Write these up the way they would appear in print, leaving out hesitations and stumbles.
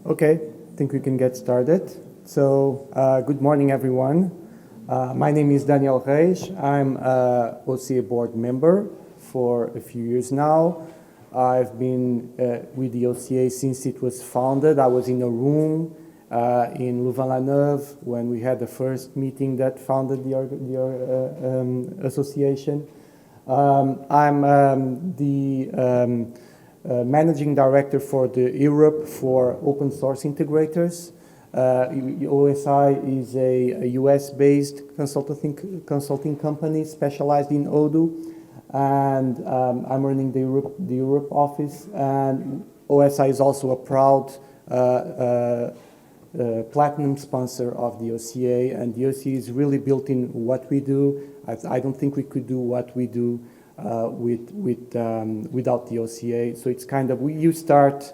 Okay, I think we can get started. So, good morning, everyone. My name is Daniel Reis. I'm a OCA board member for a few years now. I've been with the OCA since it was founded. I was in a room in Louvain-la-Neuve when we had the first meeting that founded the association. I'm the Managing Director for the Europe for Open Source Integrators. OSI is a US-based consulting company specialized in Odoo, and I'm running the Europe office. And OSI is also a proud platinum sponsor of the OCA, and the OCA is really built in what we do. I don't think we could do what we do without the OCA. So it's kind of you start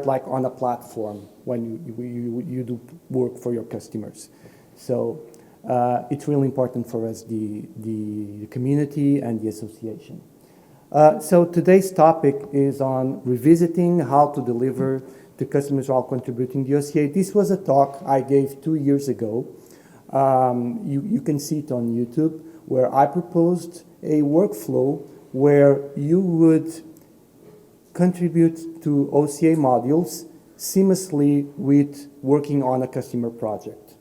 like on a platform when you do work for your customers. So it's really important for us, the community and the association. So today's topic is on revisiting how to deliver to customers while contributing the OCA. This was a talk I gave 2 years ago. You can see it on YouTube, where I proposed a workflow where you would contribute to OCA modules seamlessly with working on a customer project.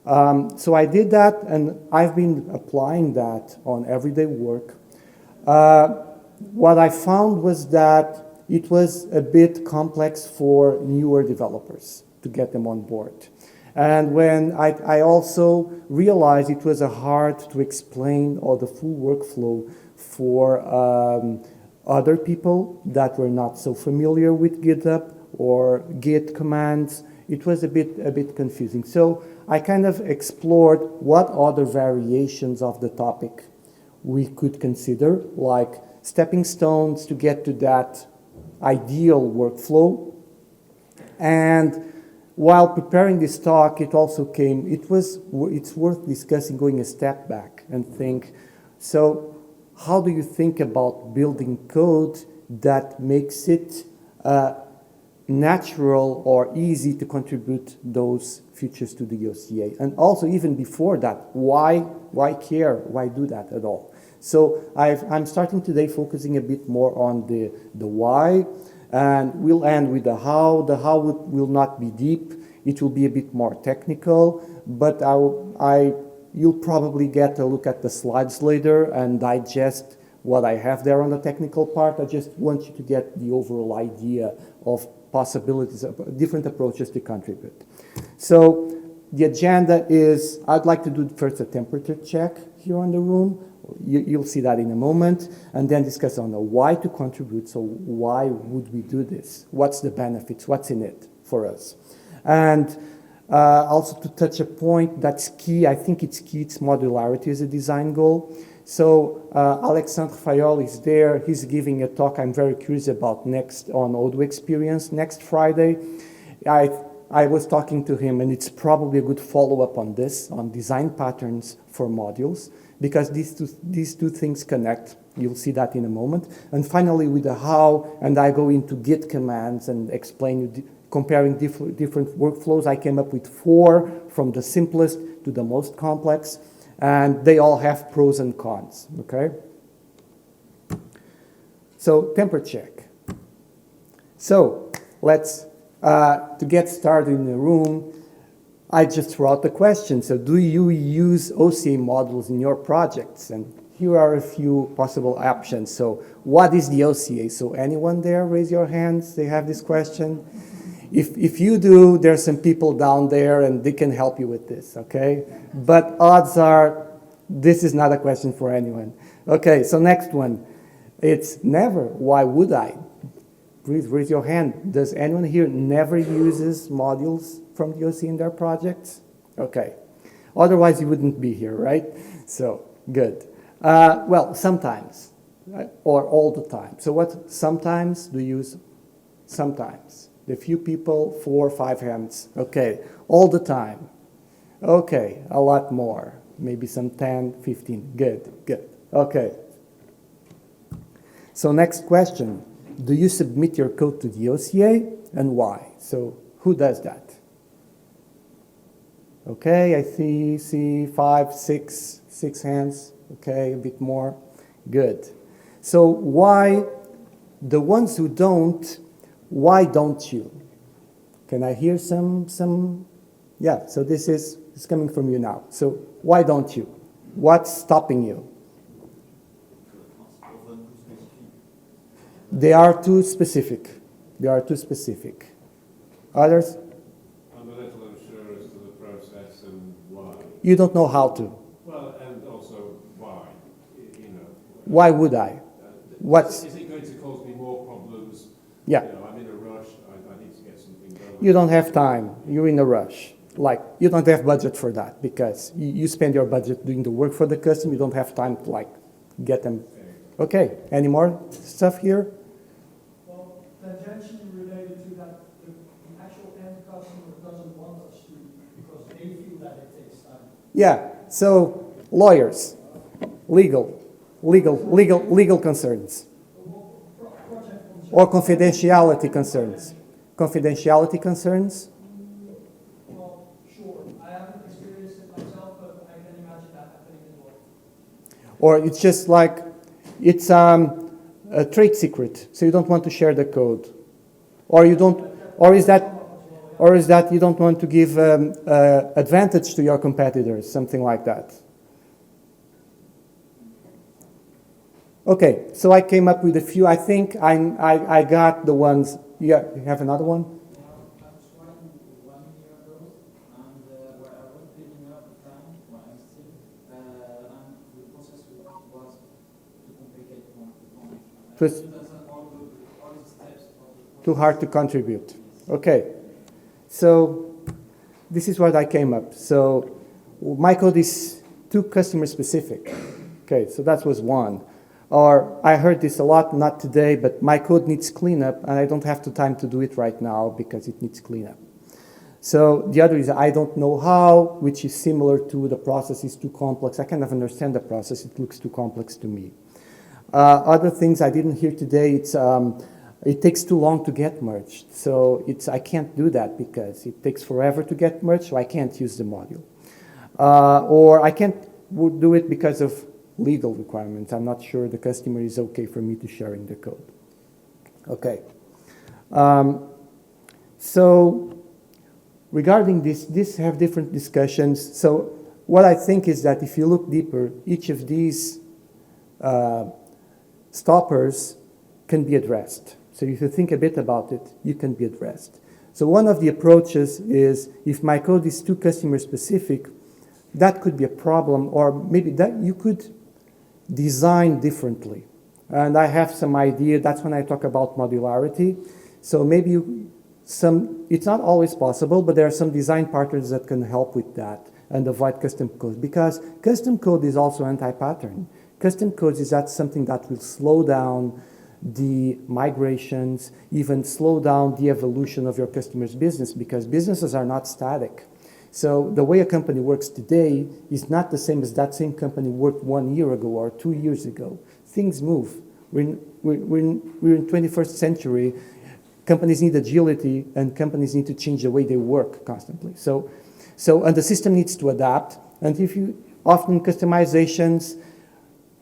So I did that, and I've been applying that on everyday work. What I found was that it was a bit complex for newer developers to get them on board. And when I also realized it was hard to explain all the full workflow for other people that were not so familiar with GitHub or Git commands. It was a bit confusing. So I kind of explored what other variations of the topic we could consider, like stepping stones to get to that ideal workflow. And while preparing this talk, it also came, it's worth discussing, going a step back and think, so how do you think about building code that makes it natural or easy to contribute those features to the OCA? And also, even before that, why care? Why do that at all? So I'm starting today focusing a bit more on the why, and we'll end with the how. The how will not be deep. It will be a bit more technical, but you'll probably get a look at the slides later and digest what I have there on the technical part. I just want you to get the overall idea of possibilities, of different approaches to contribute. So the agenda is, I'd like to do first a temperature check here on the room. You'll see that in a moment, and then discuss on the why to contribute. So why would we do this? What's the benefits? What's in it for us? And also to touch a point that's key, I think it's key, it's modularity as a design goal. So Alexandre Fayol is there. He's giving a talk I'm very curious about next on Odoo Experience next Friday. I was talking to him, and it's probably a good follow-up on this, on design patterns for modules, because these two things connect. You'll see that in a moment. And finally, with the how, and I go into Git commands and explain, comparing different workflows. I came up with 4, from the simplest to the most complex, and they all have pros and cons, okay? So, temperature check. So, let's, to get started in the room, I just threw out the question. So do you use OCA modules in your projects? And here are a few possible options. So what is the OCA? So anyone there, raise your hands. They have this question. If you do, there's some people down there and they can help you with this, okay? But odds are this is not a question for anyone. Okay, so next one. It's never. Why would I? Please raise your hand. Does anyone here never uses modules from the OCA in their projects? Okay. Otherwise, you wouldn't be here, right? So, good. Well, sometimes, right? Or all the time. So what sometimes do you use? Sometimes. The few people, 4 or 5 hands. Okay. All the time. Okay. A lot more. Maybe some 10, 15. Good, good. Okay. So next question. Do you submit your code to the OCA, and why? So Who does that? Okay, I see five, six hands. Okay, a bit more. Good. So why, the ones who don't, why don't you? Can I hear some? Yeah, so this is coming from you now. So why don't you? What's stopping you? They are too specific. They are too specific. Others? I'm a little unsure as to the process and why. You don't know how to. Well, and also why, you know. Why would I? What's? Is it going to cause me more problems? Yeah. You know, I'm in a rush, I need to get something done. You don't have time. You're in a rush. Like, you don't have budget for that because you spend your budget doing the work for the customer. You don't have time to, like, get them. Okay, any more stuff here? Well, tangentially related to that, the actual end customer doesn't want us to because they feel that it takes time. Yeah, so lawyers, legal concerns. Or confidentiality concerns. Confidentiality concerns? Well, sure. I haven't experienced it myself, but I can imagine that happening as well. Or it's just like, it's a trade secret, so you don't want to share the code. Or you don't, or is that you don't want to give advantage to your competitors, something like that. Okay, so I came up with a few. I think I got the ones. Yeah, you have another one? I was trying 1 year ago, and where I was building up the time, where I'm still, and the process was too complicated for me. All the steps of the Too hard to contribute. Okay, so this is what I came up. So my code is too customer specific. Okay, so that was one. Or I heard this a lot, not today, but my code needs cleanup, and I don't have the time to do it right now because it needs cleanup. So the other is I don't know how, which is similar to the process is too complex. I kind of understand the process. It looks too complex to me. Other things I didn't hear today, it takes too long to get merged. So I can't do that because it takes forever to get merged, so I can't use the module. Or I can't do it because of legal requirements. I'm not sure the customer is okay for me to sharing the code. Okay. So regarding this have different discussions. So what I think is that if you look deeper, each of these stoppers can be addressed. So if you think a bit about it, you can be addressed. So one of the approaches is if my code is too customer specific, that could be a problem, or maybe that you could design differently. And I have some idea, that's when I talk about modularity. So maybe it's not always possible, but there are some design partners that can help with that and avoid custom code, because custom code is also anti-pattern. Custom code is something that will slow down the migrations, even slow down the evolution of your customer's business, because businesses are not static. So the way a company works today is not the same as that same company worked 1 year ago or 2 years ago. Things move. We're in 21st century. Companies need agility, and companies need to change the way they work constantly. And the system needs to adapt. And if you often customizations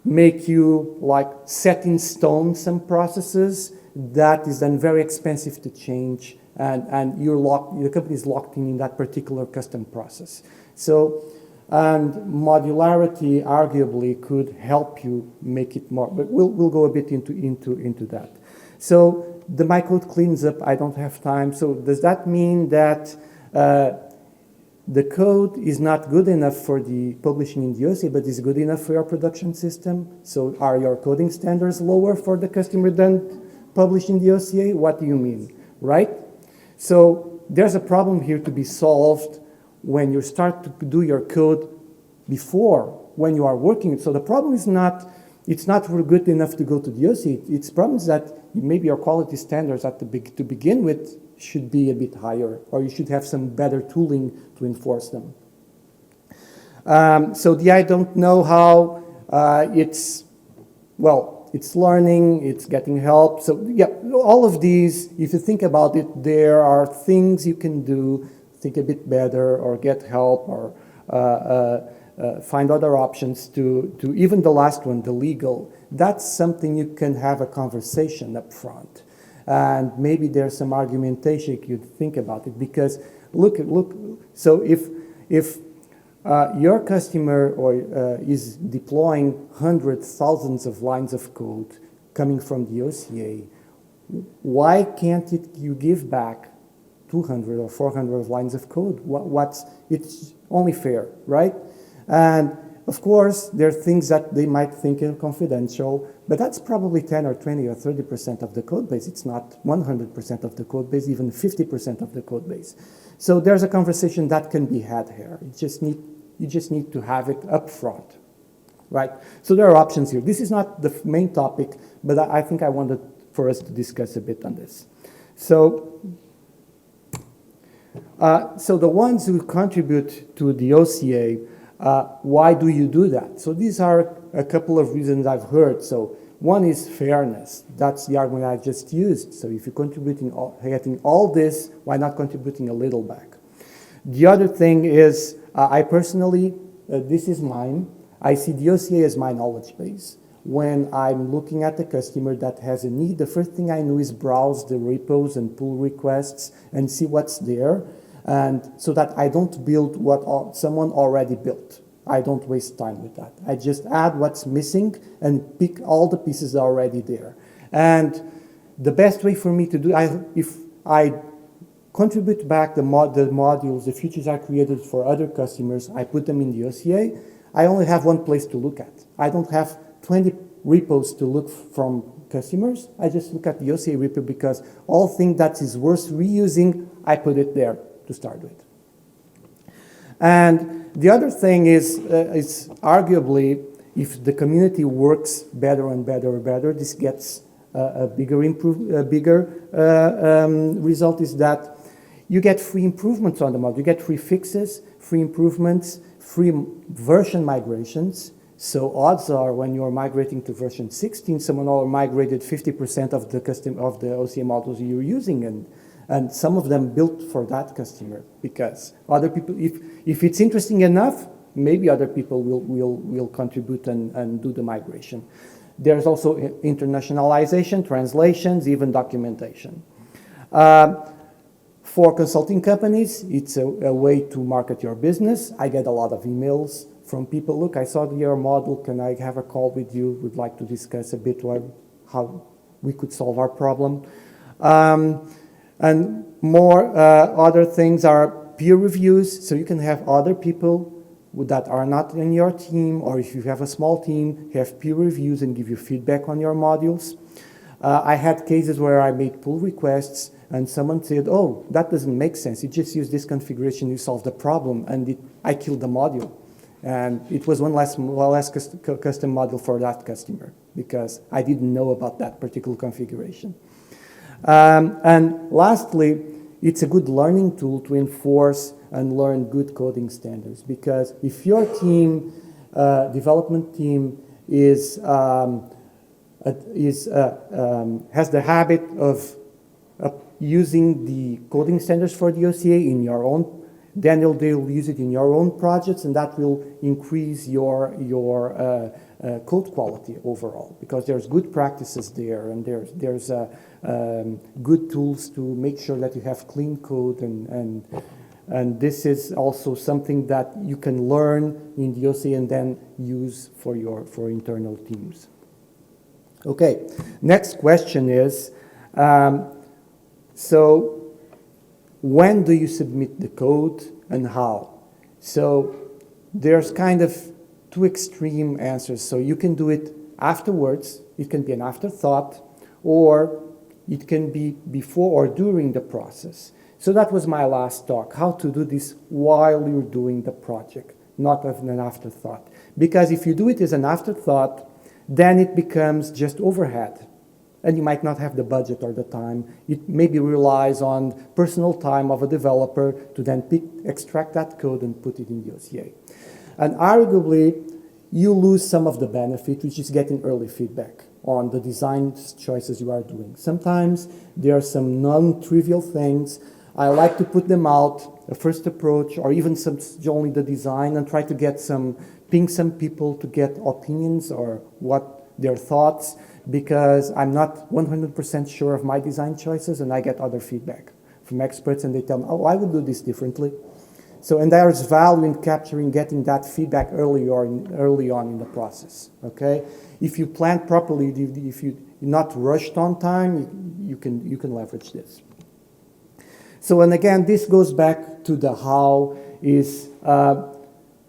make you like set in stone some processes, that is then very expensive to change. And the company is locked in that particular custom process. So, and modularity arguably could help you make it more, but we'll go a bit into that. So my code cleans up, I don't have time. So does that mean that the code is not good enough for the publishing in the OCA, but is good enough for your production system? So are your coding standards lower for the customer than published in the OCA? What do you mean, right? So there's a problem here to be solved when you start to do your code before when you are working. So the problem is it's not good enough to go to the OCA. It's problems that maybe your quality standards to begin with should be a bit higher, or you should have some better tooling to enforce them. So I don't know how well, it's learning, it's getting help. So yeah, all of these, if you think about it, there are things you can do, think a bit better, or get help, or find other options to even the last one, the legal. That's something you can have a conversation up front. And maybe there's some argumentation you could think about it, because look, so if your customer is deploying hundreds, thousands of lines of code coming from the OCA, why can't you give back 200 or 400 lines of code? It's only fair, right? And of course, there are things that they might think are confidential, but that's probably 10 or 20 or 30% of the code base. It's not 100% of the code base, even 50% of the code base. So there's a conversation that can be had here. You just need to have it up front, right? So there are options here. This is not the main topic, but I think I wanted for us to discuss a bit on this. So the ones who contribute to the OCA, why do you do that? So these are a couple of reasons I've heard. So one is fairness. That's the argument I just used. So if you're getting all this, why not contributing a little back? The other thing is, I personally, this is mine. I see the OCA as my knowledge base. When I'm looking at a customer that has a need, the first thing I do is browse the repos and pull requests and see what's there. And so that I don't build what someone already built. I don't waste time with that. I just add what's missing and pick all the pieces that are already there. And the best way for me to do, if I contribute back the modules, the features I created for other customers, I put them in the OCA, I only have one place to look at. I don't have 20 repos to look from customers. I just look at the OCA repo because all thing that is worth reusing, I put it there to start with. And the other thing is arguably, if the community works better and better and better, this gets a bigger result is that you get free improvements on the model. You get free fixes, free improvements, free version migrations. So odds are when you're migrating to version 16, someone already migrated 50% of the OCA models you're using, and some of them built for that customer, because other people, if it's interesting enough, maybe other people will contribute and do the migration. There's also internationalization, translations, even documentation. For consulting companies, it's a way to market your business. I get a lot of emails from people, look, I saw your model, can I have a call with you? Would like to discuss a bit how we could solve our problem. And more other things are peer reviews, so you can have other people that are not in your team, or if you have a small team, have peer reviews and give you feedback on your modules. I had cases where I made pull requests and someone said, oh, that doesn't make sense. You just use this configuration, you solve the problem, and I killed the module. And it was one less custom module for that customer because I didn't know about that particular configuration. And lastly, it's a good learning tool to enforce and learn good coding standards, because if your team, development team, has the habit of using the coding standards for the OCA in your own, then they'll use it in your own projects, and that will increase your code quality overall, because there's good practices there, and there's good tools to make sure that you have clean code, and this is also something that you can learn in the OCA and then use for internal teams. Okay, next question is, so when do you submit the code and how? So there's kind of two extreme answers. So you can do it afterwards, it can be an afterthought, or it can be before or during the process. So that was my last talk, how to do this while you're doing the project, not as an afterthought. Because if you do it as an afterthought, then it becomes just overhead. And you might not have the budget or the time. It maybe relies on personal time of a developer to then extract that code and put it in the OCA. And arguably, you lose some of the benefit, which is getting early feedback. on the design choices you are doing. Sometimes there are some non-trivial things. I like to put them out, a first approach, or even only the design, and try to ping some people to get opinions or what their thoughts, because I'm not 100% sure of my design choices, and I get other feedback from experts, and they tell me, oh, I would do this differently. So, and there's value in getting that feedback early on in the process, okay? If you plan properly, if you're not rushed on time, you can leverage this. So, and again, this goes back to the how is,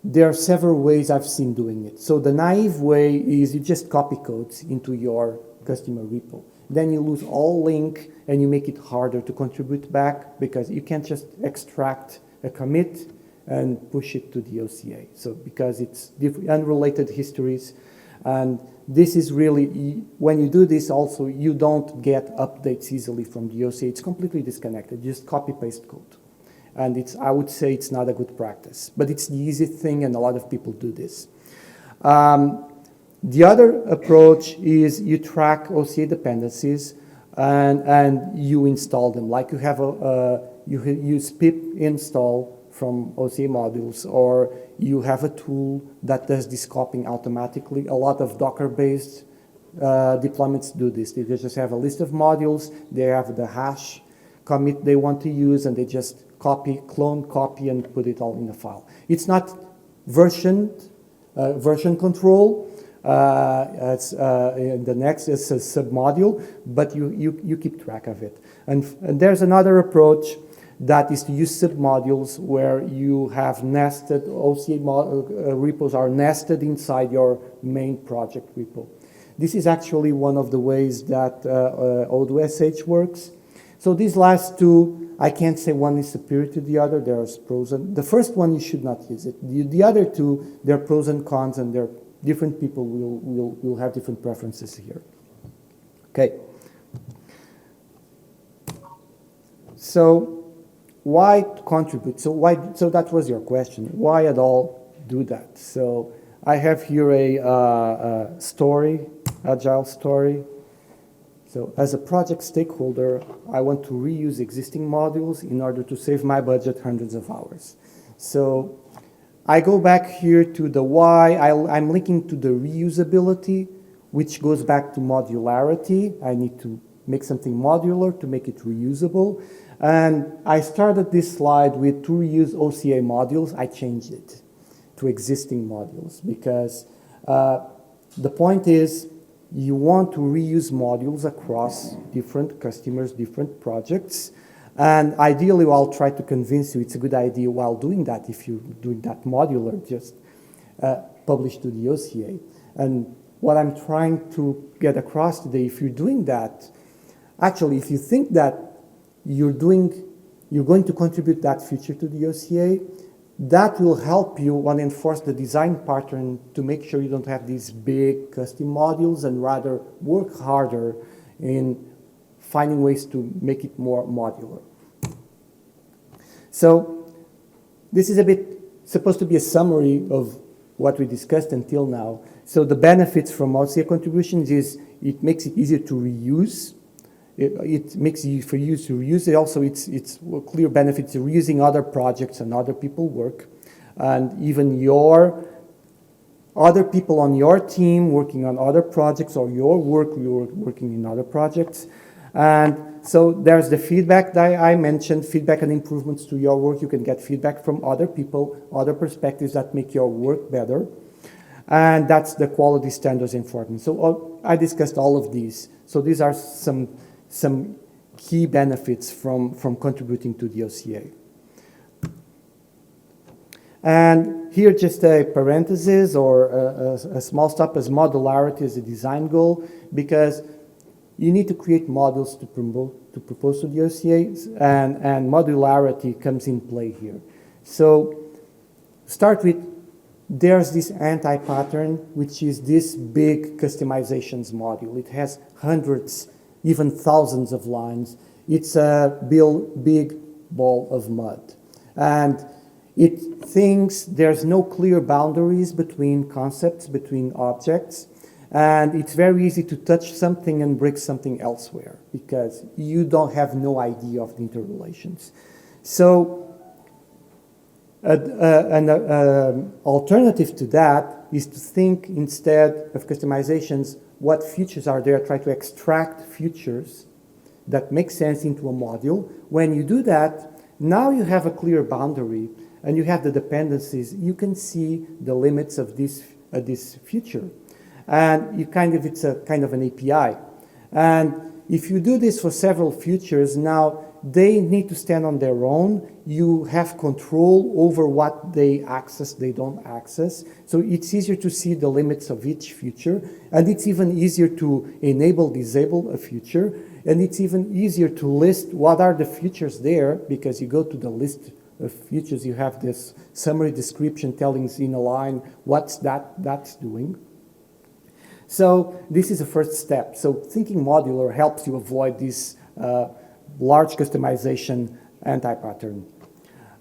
there are several ways I've seen doing it. So the naive way is you just copy codes into your customer repo. Then you lose all link and you make it harder to contribute back because you can't just extract a commit and push it to the OCA. So because it's unrelated histories, and this is really, when you do this also, you don't get updates easily from the OCA. It's completely disconnected. Just copy paste code. And I would say it's not a good practice, but it's the easy thing, and a lot of people do this. The other approach is you track OCA dependencies and you install them. Like you have you use pip install from OCA modules, or you have a tool that does this copying automatically. A lot of Docker-based deployments do this. They just have a list of modules, they have the hash commit they want to use, and they just clone, copy, and put it all in the file. It's not version control. It's in the next is a submodule, but you keep track of it. And there's another approach that is to use submodules where you have nested OCA repos are nested inside your main project repo. This is actually one of the ways that O2SH works. So these last two, I can't say one is superior to the other. There's pros and the first one you should not use it. The other two, there are pros and cons, and there different people will have different preferences here. Okay. So why contribute? So that was your question. Why at all do that? So I have here a story, agile story. So as a project stakeholder, I want to reuse existing modules in order to save my budget hundreds of hours. So I go back here to the why. I'm linking to the reusability, which goes back to modularity. I need to make something modular to make it reusable. And I started this slide with to reuse OCA modules. I changed it to existing modules because the point is you want to reuse modules across different customers, different projects. And ideally, I'll try to convince you it's a good idea while doing that. If you're doing that modular, just publish to the OCA. And what I'm trying to get across today, if you're doing that, actually, if you think that you're going to contribute that feature to the OCA, that will help you when enforce the design pattern to make sure you don't have these big custom modules and rather work harder in finding ways to make it more modular. So this is supposed to be a summary of what we discussed until now. So the benefits from OCA contributions is it makes it easier to reuse. It makes it easier for you to reuse it. Also, it's a clear benefit to reusing other projects and other people's work. And even other people on your team working on other projects, or your work, you're working in other projects. And so there's the feedback that I mentioned, feedback and improvements to your work. You can get feedback from other people, other perspectives that make your work better. And that's the quality standards enforcement. So I discussed all of these. So these are some key benefits from contributing to the OCA. And here just a parenthesis or a small stop as modularity as a design goal, because you need to create models to propose to the OCAs, and modularity comes in play here. So start with, there's this anti-pattern, which is this big customizations module. It has hundreds, even thousands of lines. It's a big ball of mud. And it thinks there's no clear boundaries between concepts, between objects. And it's very easy to touch something and break something elsewhere because you don't have no idea of the interrelations. So an alternative to that is to think instead of customizations, what features are there, try to extract features that make sense into a module. When you do that, now you have a clear boundary and you have the dependencies. You can see the limits of this feature. And it's a kind of an API. And if you do this for several features, now they need to stand on their own. You have control over what they access, they don't access. So it's easier to see the limits of each feature. And it's even easier to enable, disable a feature. And it's even easier to list what are the features there, because you go to the list of features, you have this summary description telling in a line what's that's doing. So this is a first step. So thinking modular helps you avoid this large customization anti-pattern.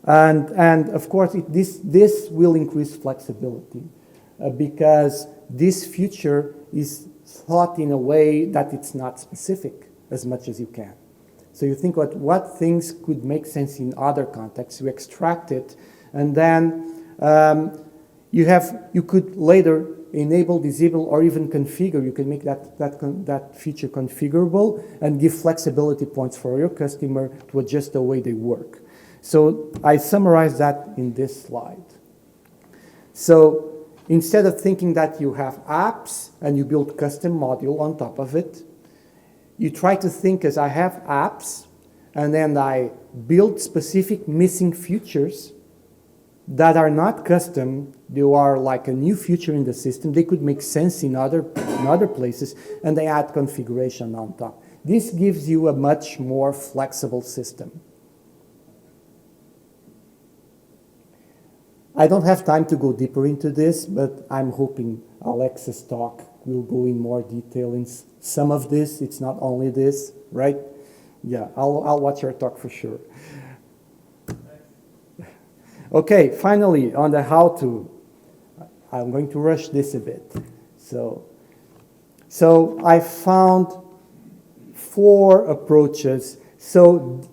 And of course, this will increase flexibility because this feature is thought in a way that it's not specific as much as you can. So you think about what things could make sense in other contexts, you extract it, and then you could later enable, disable, or even configure. You can make that feature configurable and give flexibility points for your customer to adjust the way they work. So I summarize that in this slide. So instead of thinking that you have apps and you build custom module on top of it, you try to think as I have apps and then I build specific missing features that are not custom. They are like a new feature in the system. They could make sense in other places, and they add configuration on top. This gives you a much more flexible system. I don't have time to go deeper into this, but I'm hoping Alex's talk will go in more detail in some of this. It's not only this, right? Yeah, I'll watch your talk for sure. Okay, finally, on the how-to, I'm going to rush this a bit. So I found 4 approaches. So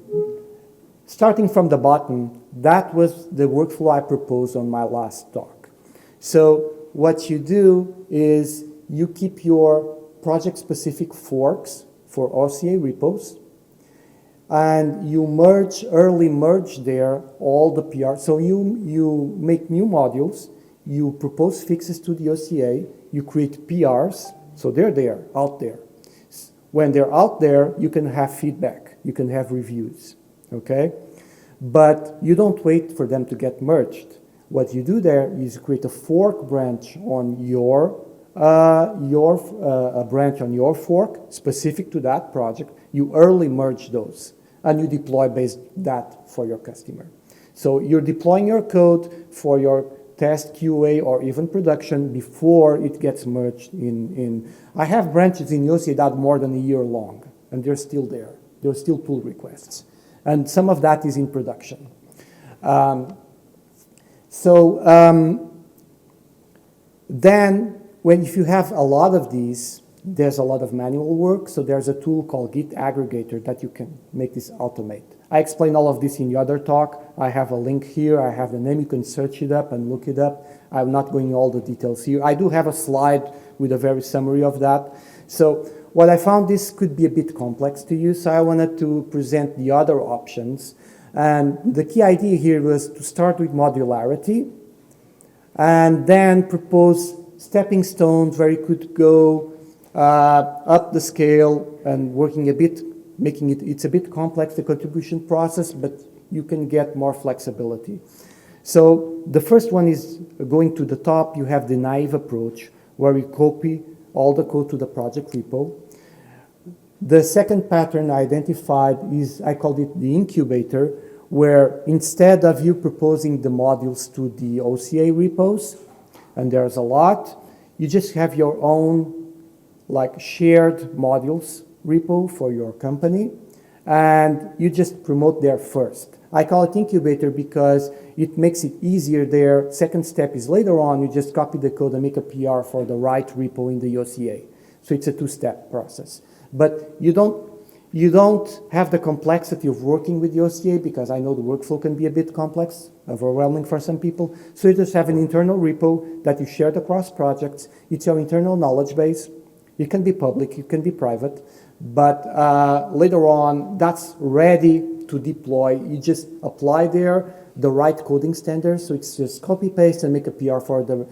starting from the bottom, that was the workflow I proposed on my last talk. So what you do is you keep your project-specific forks for OCA repos, and you early merge there all the PR. So you make new modules, you propose fixes to the OCA, you create PRs, so they're there, out there. When they're out there, you can have feedback, you can have reviews, okay? But you don't wait for them to get merged. What you do there is create a fork branch on your branch on your fork specific to that project. You early merge those, and you deploy based that for your customer. So you're deploying your code for your test, QA, or even production before it gets merged in. I have branches in OCA that are more than a year long, and they're still there. They're still pull requests. And some of that is in production. Then, if you have a lot of these, there's a lot of manual work. So there's a tool called Git Aggregator that you can make this automate. I explained all of this in the other talk. I have a link here. I have the name. You can search it up and look it up. I'm not going into all the details here. I do have a slide with a very summary of that. So what I found, this could be a bit complex to use, so I wanted to present the other options. And the key idea here was to start with modularity and then propose stepping stones where you could go up the scale and working a bit, making it's a bit complex, the contribution process, but you can get more flexibility. So the first one is going to the top. You have the naive approach where you copy all the code to the project repo. The second pattern I identified is, I called it the incubator, where instead of you proposing the modules to the OCA repos, and there's a lot, you just have your own like shared modules repo for your company, and you just promote there first. I call it incubator because it makes it easier there. Second step is later on, you just copy the code and make a PR for the right repo in the OCA. So it's a two-step process. But you don't have the complexity of working with the OCA because I know the workflow can be a bit complex, overwhelming for some people. So you just have an internal repo that you shared across projects. It's your internal knowledge base. It can be public, it can be private, but later on, that's ready to deploy. You just apply there the right coding standards. So it's just copy paste and make a PR for the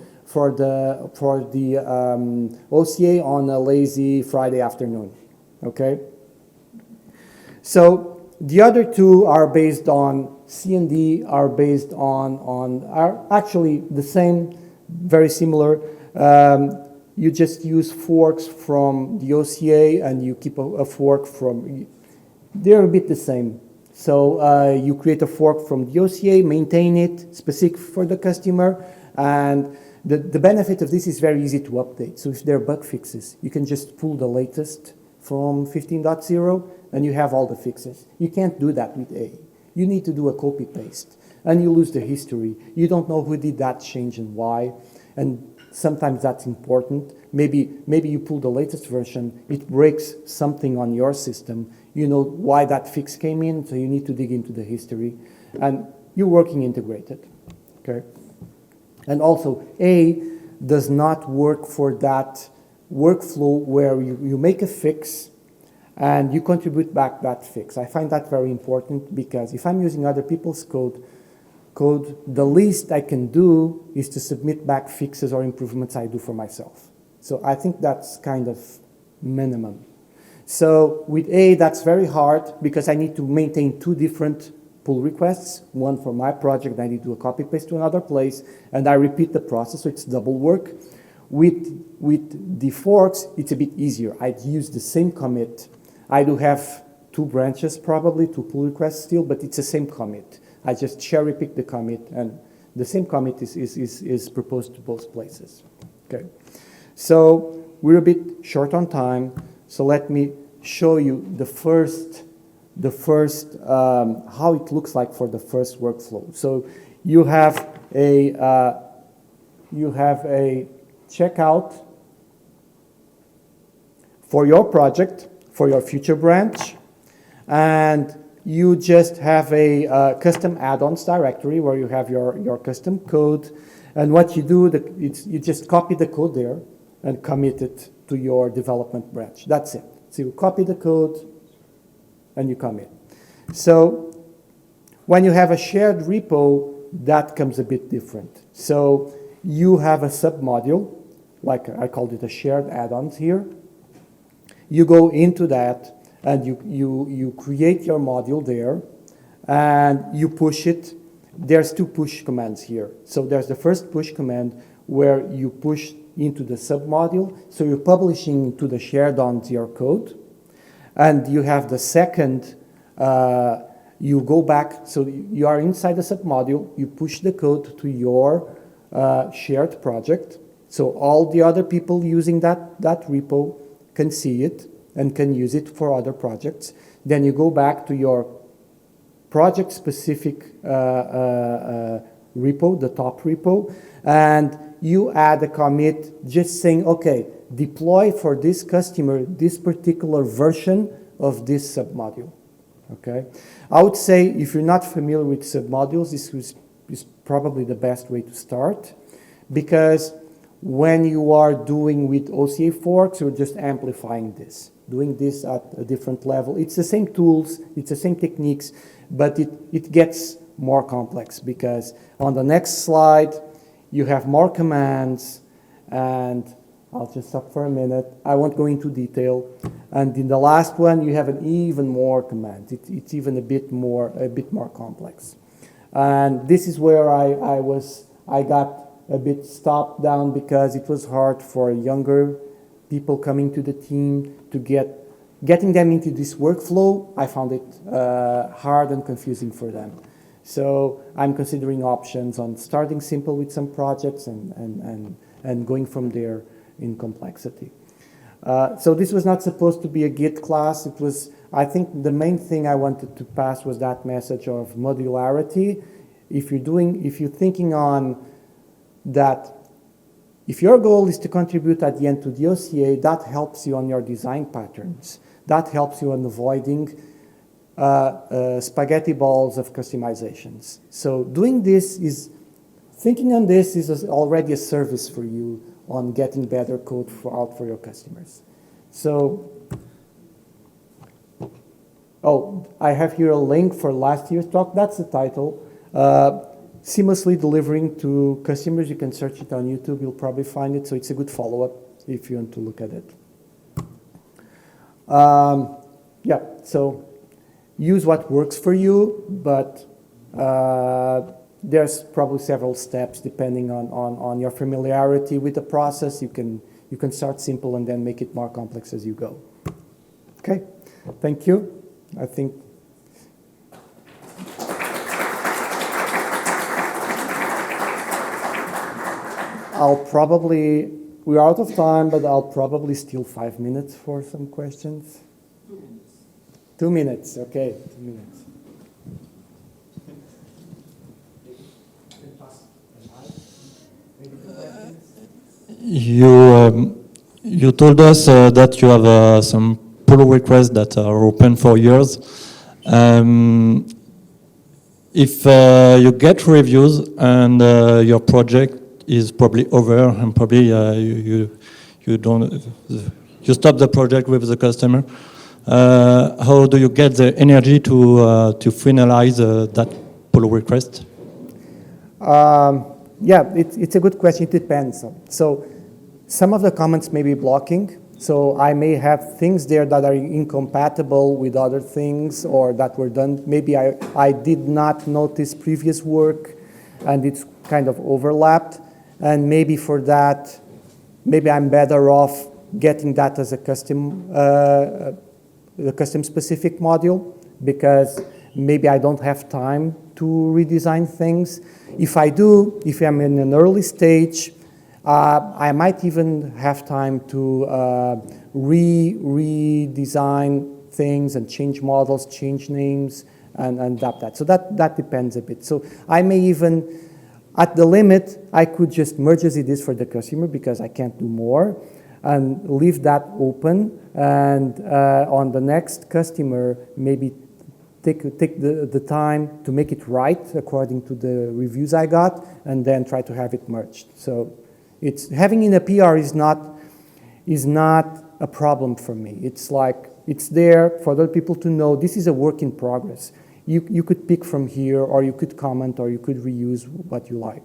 OCA on a lazy Friday afternoon. Okay. So the other two are based on C&D, are based are actually the same, very similar. You just use forks from the OCA and you keep a fork from, they're a bit the same. So you create a fork from the OCA, maintain it, specific for the customer, and the benefit of this is very easy to update. So if there are bug fixes, you can just pull the latest from 15.0 and you have all the fixes. You can't do that with A. You need to do a copy paste and you lose the history. You don't know who did that change and why, and sometimes that's important. Maybe you pull the latest version, it breaks something on your system. You know why that fix came in, so you need to dig into the history. And you're working integrated, okay? And also, A does not work for that workflow where you make a fix and you contribute back that fix. I find that very important because if I'm using other people's code, the least I can do is to submit back fixes or improvements I do for myself. So I think that's kind of minimum. So with A, that's very hard because I need to maintain two different pull requests, one for my project, I need to do a copy paste to another place, and I repeat the process, so it's double work. With the forks, it's a bit easier. I'd use the same commit. I do have two branches probably, two pull requests still, but it's the same commit. I just cherry pick the commit, and the same commit is proposed to both places. Okay, so we're a bit short on time, so let me show you the first how it looks like for the first workflow. So you have a checkout for your project, for your future branch, and you just have a custom add-ons directory where you have your custom code, and what you do, you just copy the code there and commit it to your development branch. That's it. So you copy the code and you commit. So when you have a shared repo, that comes a bit different. So you have a submodule, like I called it a shared add-ons here. You go into that and you create your module there and you push it. There's two push commands here. So there's the first push command where you push into the submodule. So you're publishing to the shared onto your code. And you have the second, you go back, so you are inside the submodule, you push the code to your shared project. So all the other people using that repo can see it and can use it for other projects. Then you go back to your project-specific repo, the top repo, and you add a commit just saying, okay, deploy for this customer this particular version of this submodule. Okay, I would say if you're not familiar with submodules, this is probably the best way to start, because when you are doing with OCA forks, you're just amplifying this, doing this at a different level. It's the same tools, it's the same techniques, but it gets more complex because on the next slide, you have more commands, and I'll just stop for a minute. I won't go into detail. And in the last one, you have an even more commands. It's even a bit more complex. And this is where I got a bit stopped down because it was hard for younger people coming to the team to getting them into this workflow. I found it hard and confusing for them. So I'm considering options on starting simple with some projects and going from there in complexity. So this was not supposed to be a Git class. It was, I think the main thing I wanted to pass was that message of modularity. If you're thinking on that, if your goal is to contribute at the end to the OCA, that helps you on your design patterns. That helps you on avoiding spaghetti balls of customizations. So doing this is, thinking on this is already a service for you on getting better code out for your customers. So, oh, I have here a link for last year's talk. That's the title. Seamlessly delivering to customers. You can search it on YouTube. You'll probably find it. So it's a good follow-up if you want to look at it. Yeah, so use what works for you, but there's probably several steps depending on your familiarity with the process. You can start simple and then make it more complex as you go. Okay, thank you. I think we're out of time, but I'll probably steal 5 minutes for some questions. 2 minutes. 2 minutes, okay, 2 minutes. You told us that you have some pull requests that are open for years. If you get reviews and your project is probably over and probably you stop the project with the customer, how do you get the energy to finalize that pull request? Yeah, it's a good question. It depends. So some of the comments may be blocking. So I may have things there that are incompatible with other things or that were done. Maybe I did not notice previous work and it's kind of overlapped. And maybe for that, maybe I'm better off getting that as a custom specific module because maybe I don't have time to redesign things. If I do, if I'm in an early stage, I might even have time to redesign things and change models, change names, and adapt that. So that depends a bit. So I may even, at the limit, I could just merge as it is for the customer because I can't do more and leave that open. And on the next customer, maybe take the time to make it right according to the reviews I got and then try to have it merged. So it's having in a PR is not a problem for me. It's like it's there for other people to know this is a work in progress. You could pick from here, or you could comment, or you could reuse what you like.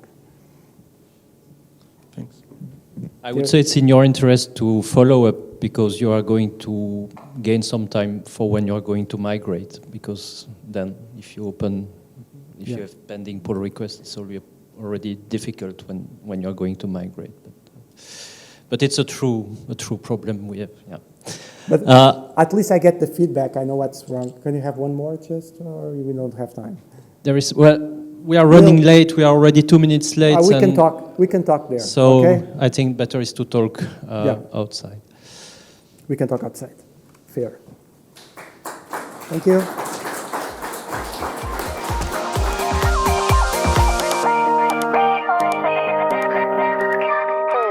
Thanks. I would say it's in your interest to follow up because you are going to gain some time for when you are going to migrate. Because then, if you you have pending pull requests, it's already difficult when you are going to migrate. But it's a true problem we have. Yeah. But at least I get the feedback. I know what's wrong. Can you have one more, just, or we don't have time? There is we are running late. We are already 2 minutes late. We can talk. We can talk there. So okay? I think better is to talk outside. We can talk outside. Fair. Thank you.